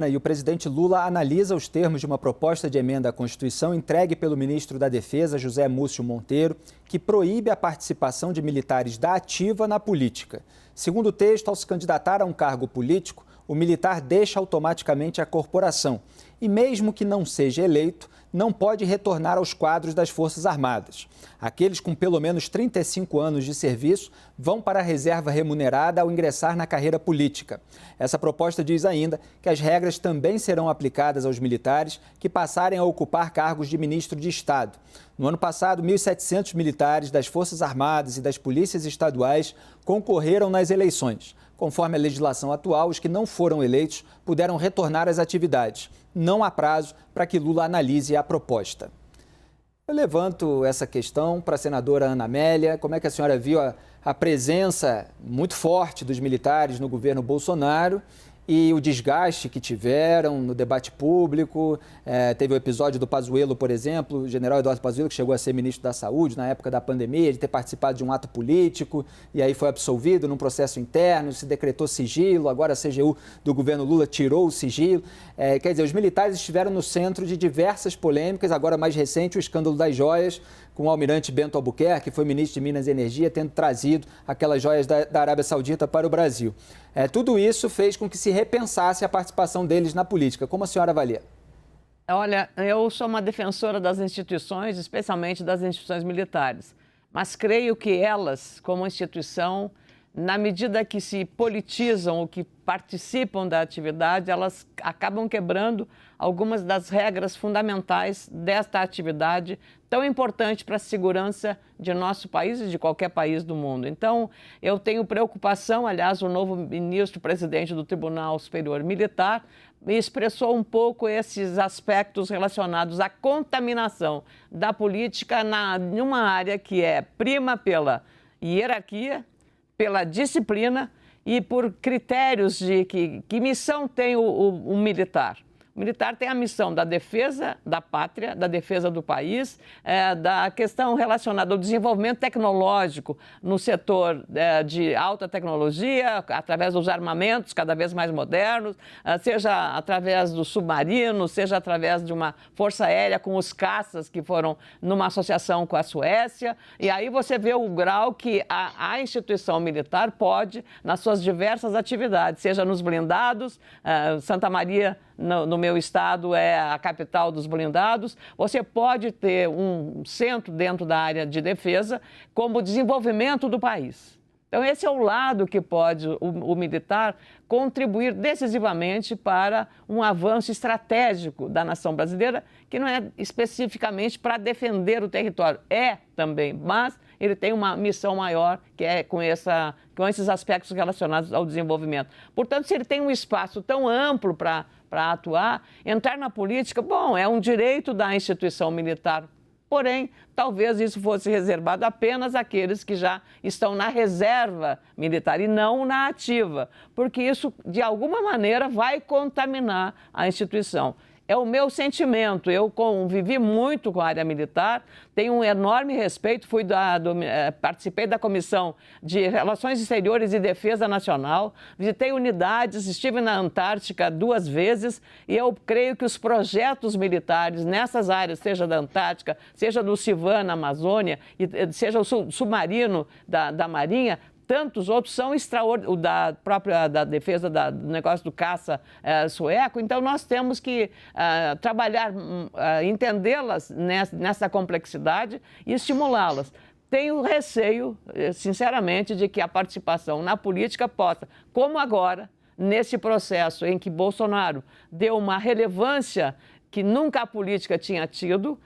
E o presidente Lula analisa os termos de uma proposta de emenda à Constituição entregue pelo ministro da Defesa, José Múcio Monteiro, que proíbe a participação de militares da ativa na política. Segundo o texto, ao se candidatar a um cargo político, o militar deixa automaticamente a corporação e, mesmo que não seja eleito, não pode retornar aos quadros das Forças Armadas. Aqueles com pelo menos 35 anos de serviço vão para a reserva remunerada ao ingressar na carreira política. Essa proposta diz ainda que as regras também serão aplicadas aos militares que passarem a ocupar cargos de ministro de Estado. No ano passado, 1.700 militares das Forças Armadas e das polícias estaduais concorreram nas eleições. Conforme a legislação atual, os que não foram eleitos puderam retornar às atividades. Não há prazo para que Lula analise a proposta. Eu levanto essa questão para a senadora Ana Amélia. Como é que a senhora viu a presença muito forte dos militares no governo Bolsonaro e o desgaste que tiveram no debate público? Teve o episódio do Pazuello, por exemplo, o general Eduardo Pazuello, que chegou a ser ministro da Saúde na época da pandemia, de ter participado de um ato político e aí foi absolvido num processo interno, se decretou sigilo, agora a CGU do governo Lula tirou o sigilo. Quer dizer, os militares estiveram no centro de diversas polêmicas, agora mais recente o escândalo das joias, com o almirante Bento Albuquerque, que foi ministro de Minas e Energia, tendo trazido aquelas joias da Arábia Saudita para o Brasil. Tudo isso fez com que se repensasse a participação deles na política. Como a senhora avalia? Olha, eu sou uma defensora das instituições, especialmente das instituições militares. Mas creio que elas, como instituição, na medida que se politizam ou que participam da atividade, elas acabam quebrando algumas das regras fundamentais desta atividade tão importante para a segurança de nosso país e de qualquer país do mundo. Então, eu tenho preocupação, aliás, o novo ministro-presidente do Tribunal Superior Militar expressou um pouco esses aspectos relacionados à contaminação da política numa área que é prima pela hierarquia, pela disciplina e por critérios de que missão tem o militar. O militar tem a missão da defesa da pátria, da defesa do país, da questão relacionada ao desenvolvimento tecnológico no setor de alta tecnologia, através dos armamentos cada vez mais modernos, seja através do submarino, seja através de uma força aérea com os caças que foram numa associação com a Suécia. E aí você vê o grau que a instituição militar pode, nas suas diversas atividades, seja nos blindados, Santa Maria, no meu estado, é a capital dos blindados. Você pode ter um centro dentro da área de defesa como desenvolvimento do país. Então, esse é o lado que pode o militar contribuir decisivamente para um avanço estratégico da nação brasileira, que não é especificamente para defender o território, é também, mas ele tem uma missão maior, que é com esses aspectos relacionados ao desenvolvimento. Portanto, se ele tem um espaço tão amplo para atuar, entrar na política, bom, é um direito da instituição militar. Porém, talvez isso fosse reservado apenas àqueles que já estão na reserva militar e não na ativa, porque isso, de alguma maneira, vai contaminar a instituição. É o meu sentimento. Eu convivi muito com a área militar, tenho um enorme respeito, participei da Comissão de Relações Exteriores e Defesa Nacional, visitei unidades, estive na Antártica 2 vezes e eu creio que os projetos militares nessas áreas, seja da Antártica, seja do CIVAN na Amazônia, seja o submarino da Marinha, tantos outros são extraordinários, da defesa do negócio do caça sueco. Então, nós temos que trabalhar, entendê-las nessa complexidade e estimulá-las. Tenho receio, sinceramente, de que a participação na política possa, como agora, nesse processo em que Bolsonaro deu uma relevância que nunca a política tinha tido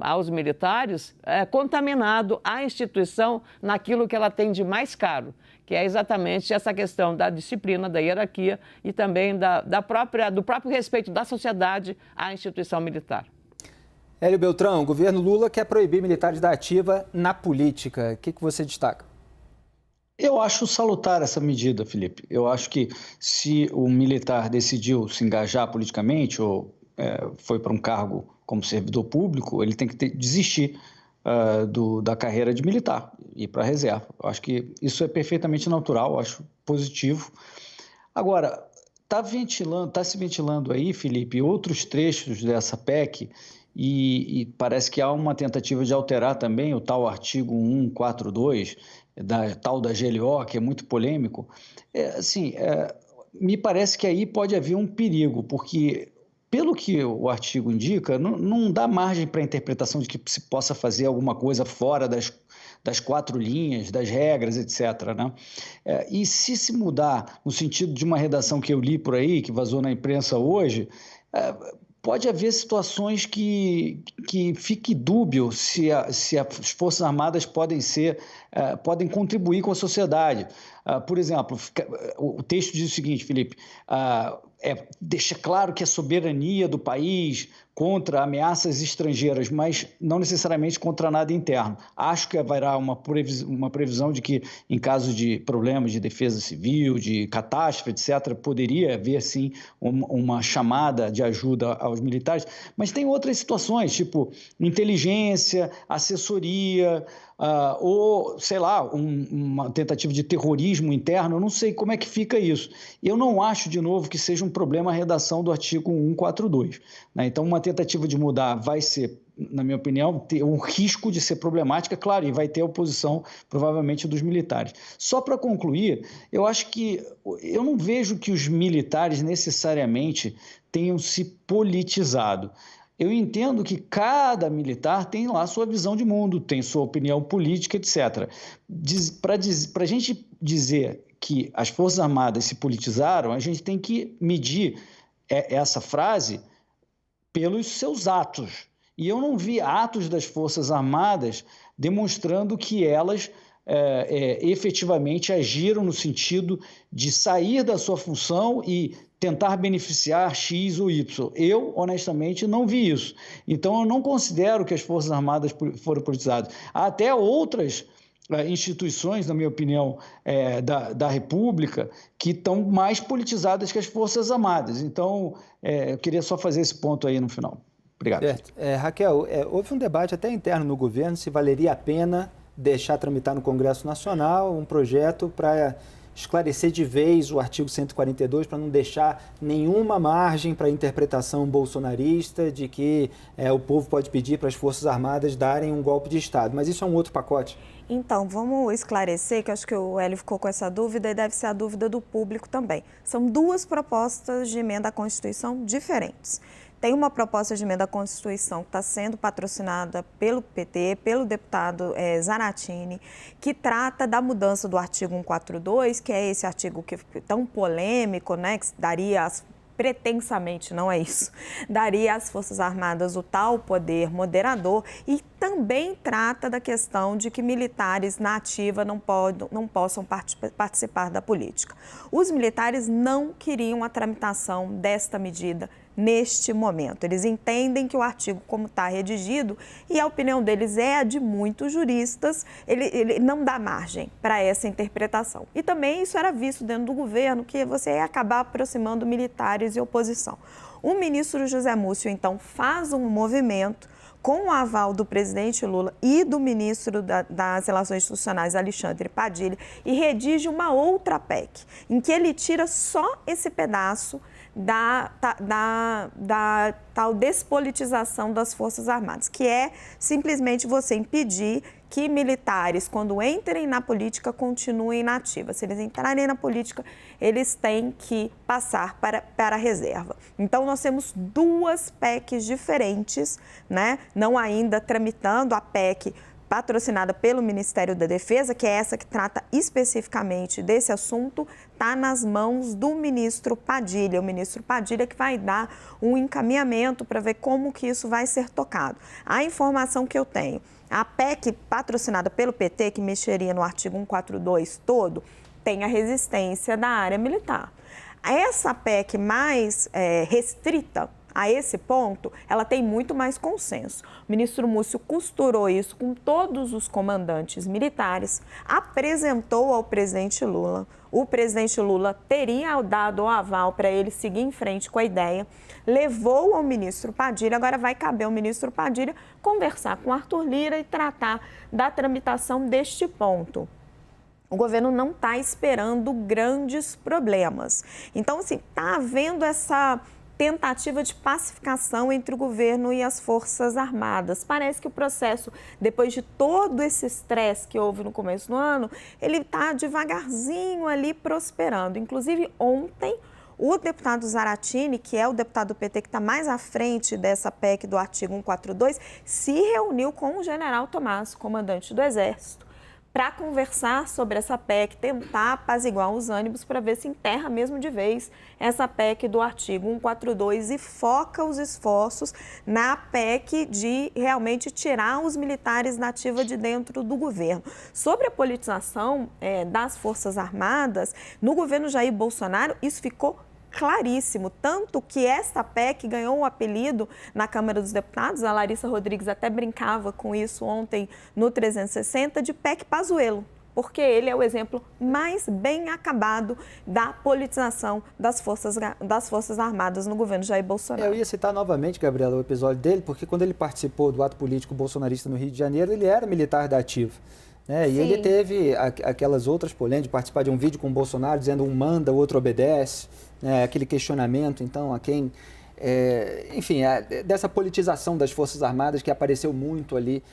aos militares, contaminado a instituição naquilo que ela tem de mais caro, que é exatamente essa questão da disciplina, da hierarquia e também do próprio respeito da sociedade à instituição militar. Hélio Beltrão, o governo Lula quer proibir militares da ativa na política. O que você destaca? Eu acho salutar essa medida, Felipe. Eu acho que se o militar decidiu se engajar politicamente ou foi para um cargo como servidor público, ele tem que desistir da carreira de militar e ir para a reserva. Eu acho que isso é perfeitamente natural, eu acho positivo. Agora, Está se ventilando aí, Felipe, outros trechos dessa PEC e parece que há uma tentativa de alterar também o tal artigo 142, tal da GLO, que é muito polêmico. Me parece que aí pode haver um perigo, porque, pelo que o artigo indica, não dá margem para a interpretação de que se possa fazer alguma coisa fora das 4 linhas, das regras, etc. Né? E se mudar no sentido de uma redação que eu li por aí, que vazou na imprensa hoje, pode haver situações que fique dúbio se as Forças Armadas podem contribuir com a sociedade. Por exemplo, o texto diz o seguinte, Felipe, deixa claro que a soberania do país contra ameaças estrangeiras, mas não necessariamente contra nada interno. Acho que haverá uma previsão de que, em caso de problemas de defesa civil, de catástrofe, etc., poderia haver, sim, uma chamada de ajuda aos militares, mas tem outras situações, tipo inteligência, assessoria, ou, sei lá, uma tentativa de terrorismo interno, eu não sei como é que fica isso. Eu não acho, de novo, que seja um problema a redação do artigo 142. Né? Então, uma tentativa de mudar vai ser, na minha opinião, ter um risco de ser problemática, claro, e vai ter a oposição, provavelmente, dos militares. Só para concluir, eu não vejo que os militares necessariamente tenham se politizado. Eu entendo que cada militar tem lá sua visão de mundo, tem sua opinião política, etc. Para a gente dizer que as Forças Armadas se politizaram, a gente tem que medir essa frase pelos seus atos. E eu não vi atos das Forças Armadas demonstrando que elas efetivamente agiram no sentido de sair da sua função e tentar beneficiar X ou Y. Eu, honestamente, não vi isso. Então, eu não considero que as Forças Armadas foram politizadas. Há até outras instituições, na minha opinião, da República, que estão mais politizadas que as Forças Armadas. Então, eu queria só fazer esse ponto aí no final. Obrigado. Raquel, houve um debate até interno no governo se valeria a pena deixar tramitar no Congresso Nacional um projeto para esclarecer de vez o artigo 142, para não deixar nenhuma margem para a interpretação bolsonarista de que o povo pode pedir para as Forças Armadas darem um golpe de Estado. Mas isso é um outro pacote? Então, vamos esclarecer, que eu acho que o Hélio ficou com essa dúvida e deve ser a dúvida do público também. São 2 propostas de emenda à Constituição diferentes. Tem uma proposta de emenda à Constituição que está sendo patrocinada pelo PT, pelo deputado Zanatini, que trata da mudança do artigo 142, que é esse artigo que é tão polêmico, né, que daria pretensamente, não é isso, daria às Forças Armadas o tal poder moderador, e também trata da questão de que militares na ativa não possam participar da política. Os militares não queriam a tramitação desta medida neste momento. Eles entendem que o artigo, como está redigido, e a opinião deles é a de muitos juristas, ele não dá margem para essa interpretação. E também isso era visto dentro do governo, que você ia acabar aproximando militares e oposição. O ministro José Múcio, então, faz um movimento com o aval do presidente Lula e do ministro das Relações Institucionais, Alexandre Padilha, e redige uma outra PEC, em que ele tira só esse pedaço da tal despolitização das Forças Armadas, que é simplesmente você impedir que militares, quando entrem na política, continuem na ativa. Se eles entrarem na política, eles têm que passar para a reserva. Então, nós temos 2 PECs diferentes, né? Não ainda tramitando a PEC patrocinada pelo Ministério da Defesa, que é essa que trata especificamente desse assunto, está nas mãos do ministro Padilha. O ministro Padilha que vai dar um encaminhamento para ver como que isso vai ser tocado. A informação que eu tenho, a PEC patrocinada pelo PT, que mexeria no artigo 142 todo, tem a resistência da área militar. Essa PEC mais restrita a esse ponto, ela tem muito mais consenso. O ministro Múcio costurou isso com todos os comandantes militares, apresentou ao presidente Lula. O presidente Lula teria dado o aval para ele seguir em frente com a ideia, levou ao ministro Padilha, agora vai caber ao ministro Padilha conversar com Arthur Lira e tratar da tramitação deste ponto. o governo não está esperando grandes problemas. Então, assim, está havendo essa tentativa de pacificação entre o governo e as Forças Armadas. Parece que o processo, depois de todo esse estresse que houve no começo do ano, ele está devagarzinho ali prosperando. Inclusive, ontem, o deputado Zaratini, que é o deputado do PT que está mais à frente dessa PEC do artigo 142, se reuniu com o general Tomás, comandante do Exército, para conversar sobre essa PEC, tentar apaziguar os ânimos para ver se enterra mesmo de vez essa PEC do artigo 142 e foca os esforços na PEC de realmente tirar os militares da ativa de dentro do governo. Sobre a politização das Forças Armadas, no governo Jair Bolsonaro, isso ficou claríssimo, tanto que esta PEC ganhou um apelido na Câmara dos Deputados, a Larissa Rodrigues até brincava com isso ontem no 360, de PEC Pazuello, porque ele é o exemplo mais bem acabado da politização das Forças Armadas no governo Jair Bolsonaro. Eu ia citar novamente, Gabriela, o episódio dele, porque quando ele participou do ato político bolsonarista no Rio de Janeiro, ele era militar da ativa. E ele teve aquelas outras polêmicas, de participar de um vídeo com o Bolsonaro dizendo um manda, o outro obedece, aquele questionamento, então, a quem... enfim, dessa politização das Forças Armadas que apareceu muito ali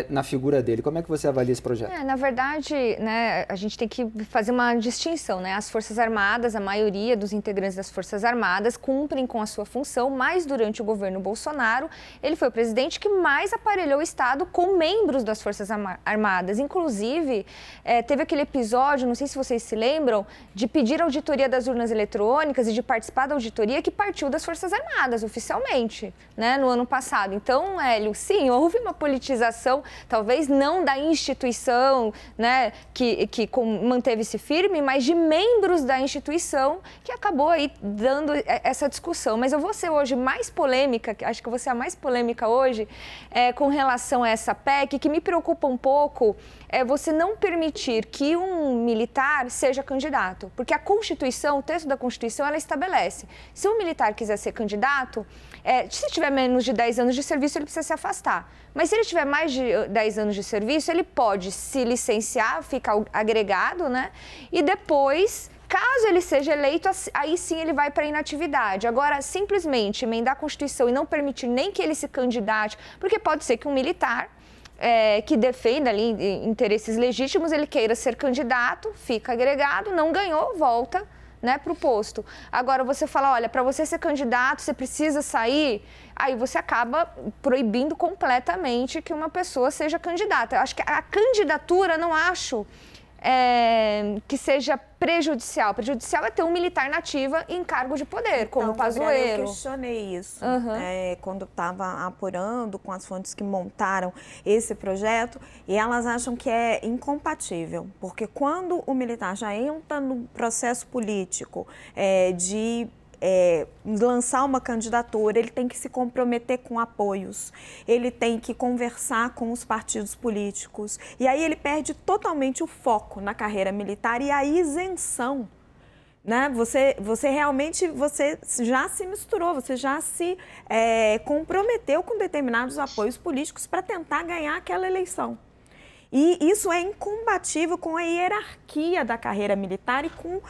na figura dele. Como é que você avalia esse projeto? Na verdade, né, a gente tem que fazer uma distinção, né? As Forças Armadas, a maioria dos integrantes das Forças Armadas cumprem com a sua função, mas durante o governo Bolsonaro, ele foi o presidente que mais aparelhou o Estado com membros das Forças Armadas. Inclusive, teve aquele episódio, não sei se vocês se lembram, de pedir auditoria das urnas eletrônicas e de participar da auditoria que partiu das Forças Armadas, oficialmente, né, no ano passado. Então, Hélio, sim, houve uma politização, talvez não da instituição, né, que manteve-se firme, mas de membros da instituição que acabou aí dando essa discussão. Mas eu vou ser hoje mais polêmica, acho que eu vou ser a mais polêmica hoje, com relação a essa PEC, que me preocupa um pouco você não permitir que um militar seja candidato, porque a Constituição, o texto da Constituição, ela estabelece, se um militar quiser ser candidato, se tiver menos de 10 anos de serviço, ele precisa se afastar. Mas se ele tiver mais de 10 anos de serviço, ele pode se licenciar, ficar agregado, né? E depois, caso ele seja eleito, aí sim ele vai para a inatividade. Agora, simplesmente emendar a Constituição e não permitir nem que ele se candidate, porque pode ser que um militar que defenda ali interesses legítimos, ele queira ser candidato, fica agregado, não ganhou, volta, né, para o posto. Agora, você fala, olha, para você ser candidato, você precisa sair, aí você acaba proibindo completamente que uma pessoa seja candidata. Eu acho que a candidatura, não acho que seja prejudicial. Prejudicial é ter um militar na ativa em cargo de poder, como o Pazuello. Eu questionei isso quando estava apurando com as fontes que montaram esse projeto, e elas acham que é incompatível, porque quando o militar já entra no processo político de lançar uma candidatura, ele tem que se comprometer com apoios, ele tem que conversar com os partidos políticos, e aí ele perde totalmente o foco na carreira militar e a isenção, né? Você realmente já se misturou, você já se comprometeu com determinados apoios políticos para tentar ganhar aquela eleição. E isso é incompatível com a hierarquia da carreira militar e com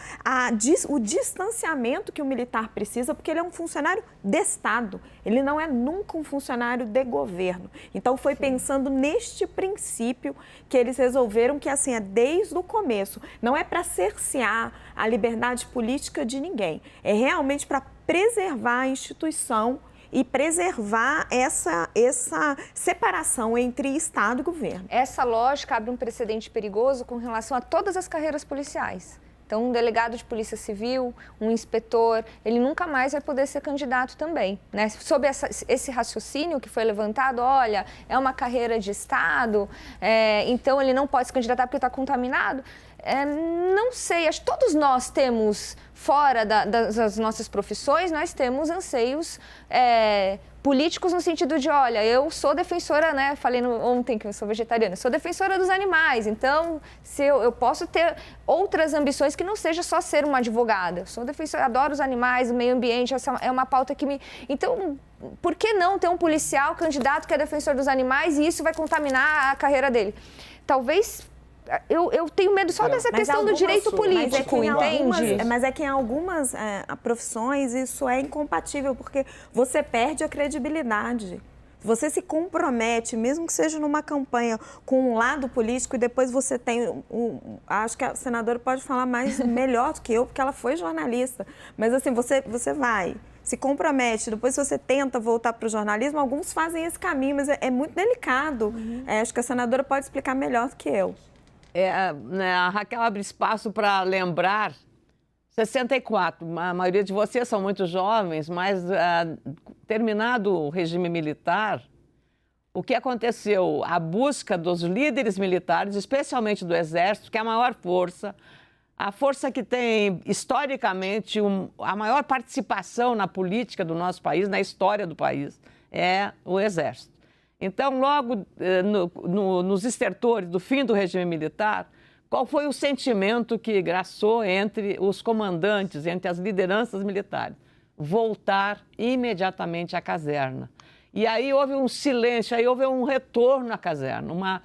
o distanciamento que o militar precisa, porque ele é um funcionário de Estado, ele não é nunca um funcionário de governo. Então, foi pensando neste princípio que eles resolveram que, assim, desde o começo, não é para cercear a liberdade política de ninguém, é realmente para preservar a instituição e preservar essa separação entre Estado e governo. Essa lógica abre um precedente perigoso com relação a todas as carreiras policiais. Então, um delegado de polícia civil, um inspetor, ele nunca mais vai poder ser candidato também, né? Sob esse raciocínio que foi levantado, olha, é uma carreira de Estado, então ele não pode se candidatar porque está contaminado. Não sei, acho que todos nós temos, fora das nossas profissões, nós temos anseios políticos no sentido de, olha, eu sou defensora, né, falei ontem que eu sou vegetariana, sou defensora dos animais, então se eu posso ter outras ambições que não seja só ser uma advogada. Eu sou defensora, adoro os animais, o meio ambiente, essa é uma pauta que me... Então, por que não ter um policial candidato que é defensor dos animais e isso vai contaminar a carreira dele? Talvez Eu tenho medo só dessa questão do direito político, entende? Mas é que em algumas profissões isso é incompatível, porque você perde a credibilidade. Você se compromete, mesmo que seja numa campanha com um lado político, e depois você tem acho que a senadora pode falar melhor do que eu, porque ela foi jornalista. Mas assim, você vai, se compromete, depois você tenta voltar para o jornalismo, alguns fazem esse caminho, mas é muito delicado. Acho que a senadora pode explicar melhor do que eu. A Raquel abre espaço para lembrar 64, a maioria de vocês são muito jovens, mas terminado o regime militar, o que aconteceu? A busca dos líderes militares, especialmente do Exército, que é a maior força, a força que tem, historicamente, a maior participação na política do nosso país, na história do país, é o Exército. Então, logo nos estertores do fim do regime militar, qual foi o sentimento que graçou entre os comandantes, entre as lideranças militares? Voltar imediatamente à caserna. E aí houve um silêncio, aí houve um retorno à caserna,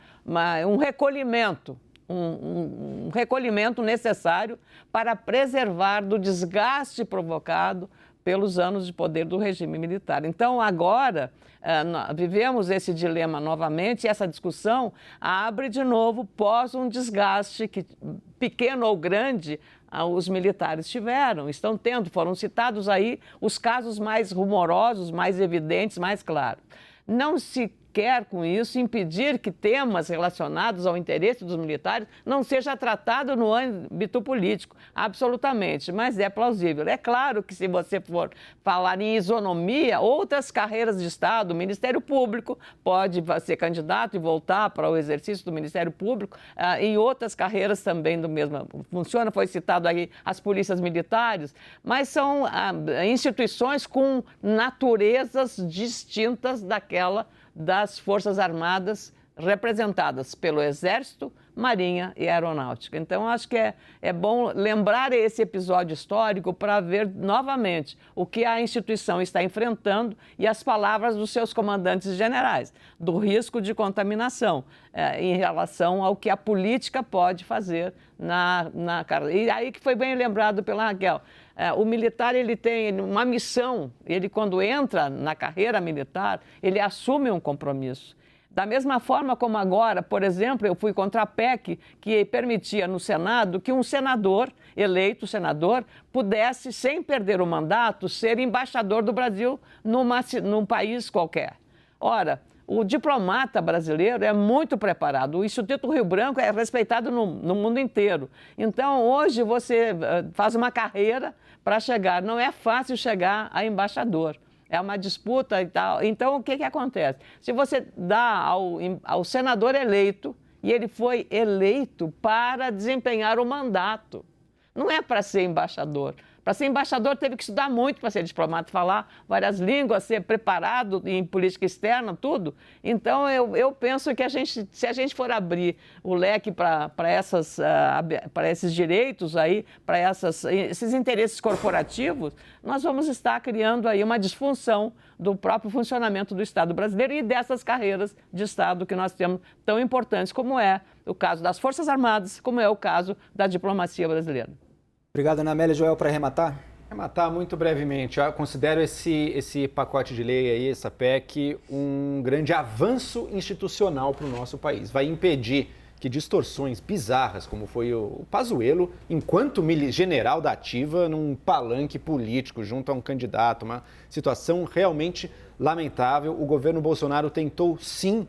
um recolhimento, um recolhimento necessário para preservar do desgaste provocado pelos anos de poder do regime militar. Então, agora, vivemos esse dilema novamente, e essa discussão abre de novo pós um desgaste que, pequeno ou grande, os militares tiveram, foram citados aí os casos mais rumorosos, mais evidentes, mais claros. Não se quer, com isso, impedir que temas relacionados ao interesse dos militares não seja tratado no âmbito político, absolutamente, mas é plausível. É claro que se você for falar em isonomia, outras carreiras de Estado, o Ministério Público pode ser candidato e voltar para o exercício do Ministério Público, em outras carreiras também do mesmo funciona, foi citado aí as polícias militares, mas são instituições com naturezas distintas das Forças Armadas representadas pelo Exército, Marinha e Aeronáutica. Então, acho que é bom lembrar esse episódio histórico para ver novamente o que a instituição está enfrentando e as palavras dos seus comandantes generais, do risco de contaminação em relação ao que a política pode fazer na carreira. E aí que foi bem lembrado pela Raquel. O militar, ele tem uma missão, ele quando entra na carreira militar, ele assume um compromisso. Da mesma forma como agora, por exemplo, eu fui contra a PEC que permitia no Senado que um eleito senador, pudesse, sem perder o mandato, ser embaixador do Brasil num país qualquer. Ora, o diplomata brasileiro é muito preparado. O Instituto Rio Branco é respeitado no mundo inteiro. Então, hoje você faz uma carreira para chegar. Não é fácil chegar a embaixador. É uma disputa e tal. Então, o que acontece? Se você dá ao senador eleito, e ele foi eleito para desempenhar o mandato, não é para ser embaixador. Para ser embaixador, teve que estudar muito para ser diplomata, falar várias línguas, ser preparado em política externa, tudo. Então, eu penso que se a gente for abrir o leque para esses direitos aí, para esses interesses corporativos, nós vamos estar criando aí uma disfunção do próprio funcionamento do Estado brasileiro e dessas carreiras de Estado que nós temos tão importantes, como é o caso das Forças Armadas, como é o caso da diplomacia brasileira. Obrigado, Ana Amélia. Joel, para arrematar? Arrematar muito brevemente. Eu considero esse pacote de lei aí, essa PEC, um grande avanço institucional para o nosso país. Vai impedir que distorções bizarras, como foi o Pazuello, enquanto general da ativa, num palanque político junto a um candidato, uma situação realmente lamentável. O governo Bolsonaro tentou, sim,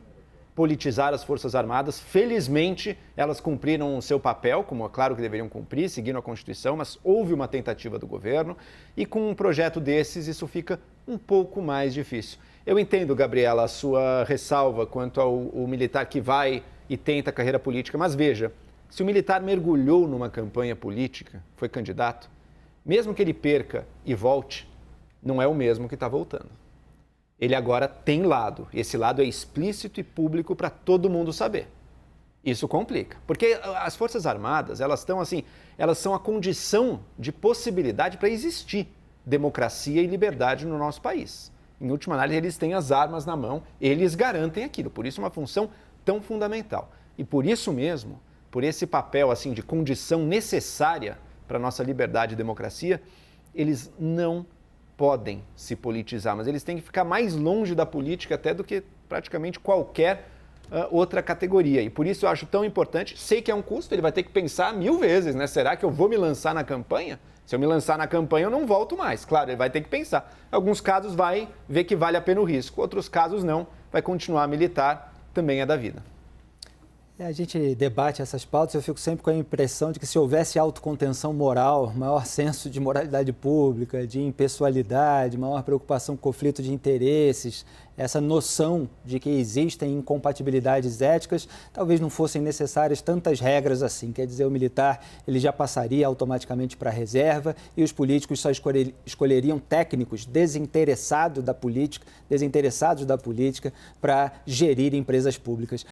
politizar as Forças Armadas. Felizmente, elas cumpriram o seu papel, como é claro que deveriam cumprir, seguindo a Constituição, mas houve uma tentativa do governo e com um projeto desses isso fica um pouco mais difícil. Eu entendo, Gabriela, a sua ressalva quanto ao militar que vai e tenta a carreira política, mas veja, se o militar mergulhou numa campanha política, foi candidato, mesmo que ele perca e volte, não é o mesmo que está voltando. Ele agora tem lado. Esse lado é explícito e público para todo mundo saber. Isso complica. Porque as Forças Armadas, elas são a condição de possibilidade para existir democracia e liberdade no nosso país. Em última análise, eles têm as armas na mão, eles garantem aquilo. Por isso, é uma função tão fundamental. E por isso mesmo, por esse papel assim de condição necessária para a nossa liberdade e democracia, eles não podem se politizar, mas eles têm que ficar mais longe da política até do que praticamente qualquer outra categoria. E por isso eu acho tão importante, sei que é um custo, ele vai ter que pensar 1000 vezes, né? Será que eu vou me lançar na campanha? Se eu me lançar na campanha, eu não volto mais. Claro, ele vai ter que pensar. Em alguns casos vai ver que vale a pena o risco, outros casos não, vai continuar militar, também é da vida. A gente debate essas pautas, eu fico sempre com a impressão de que se houvesse autocontenção moral, maior senso de moralidade pública, de impessoalidade, maior preocupação com conflito de interesses, essa noção de que existem incompatibilidades éticas, talvez não fossem necessárias tantas regras assim. Quer dizer, o militar ele já passaria automaticamente para a reserva e os políticos só escolheriam técnicos desinteressados da política para gerir empresas públicas.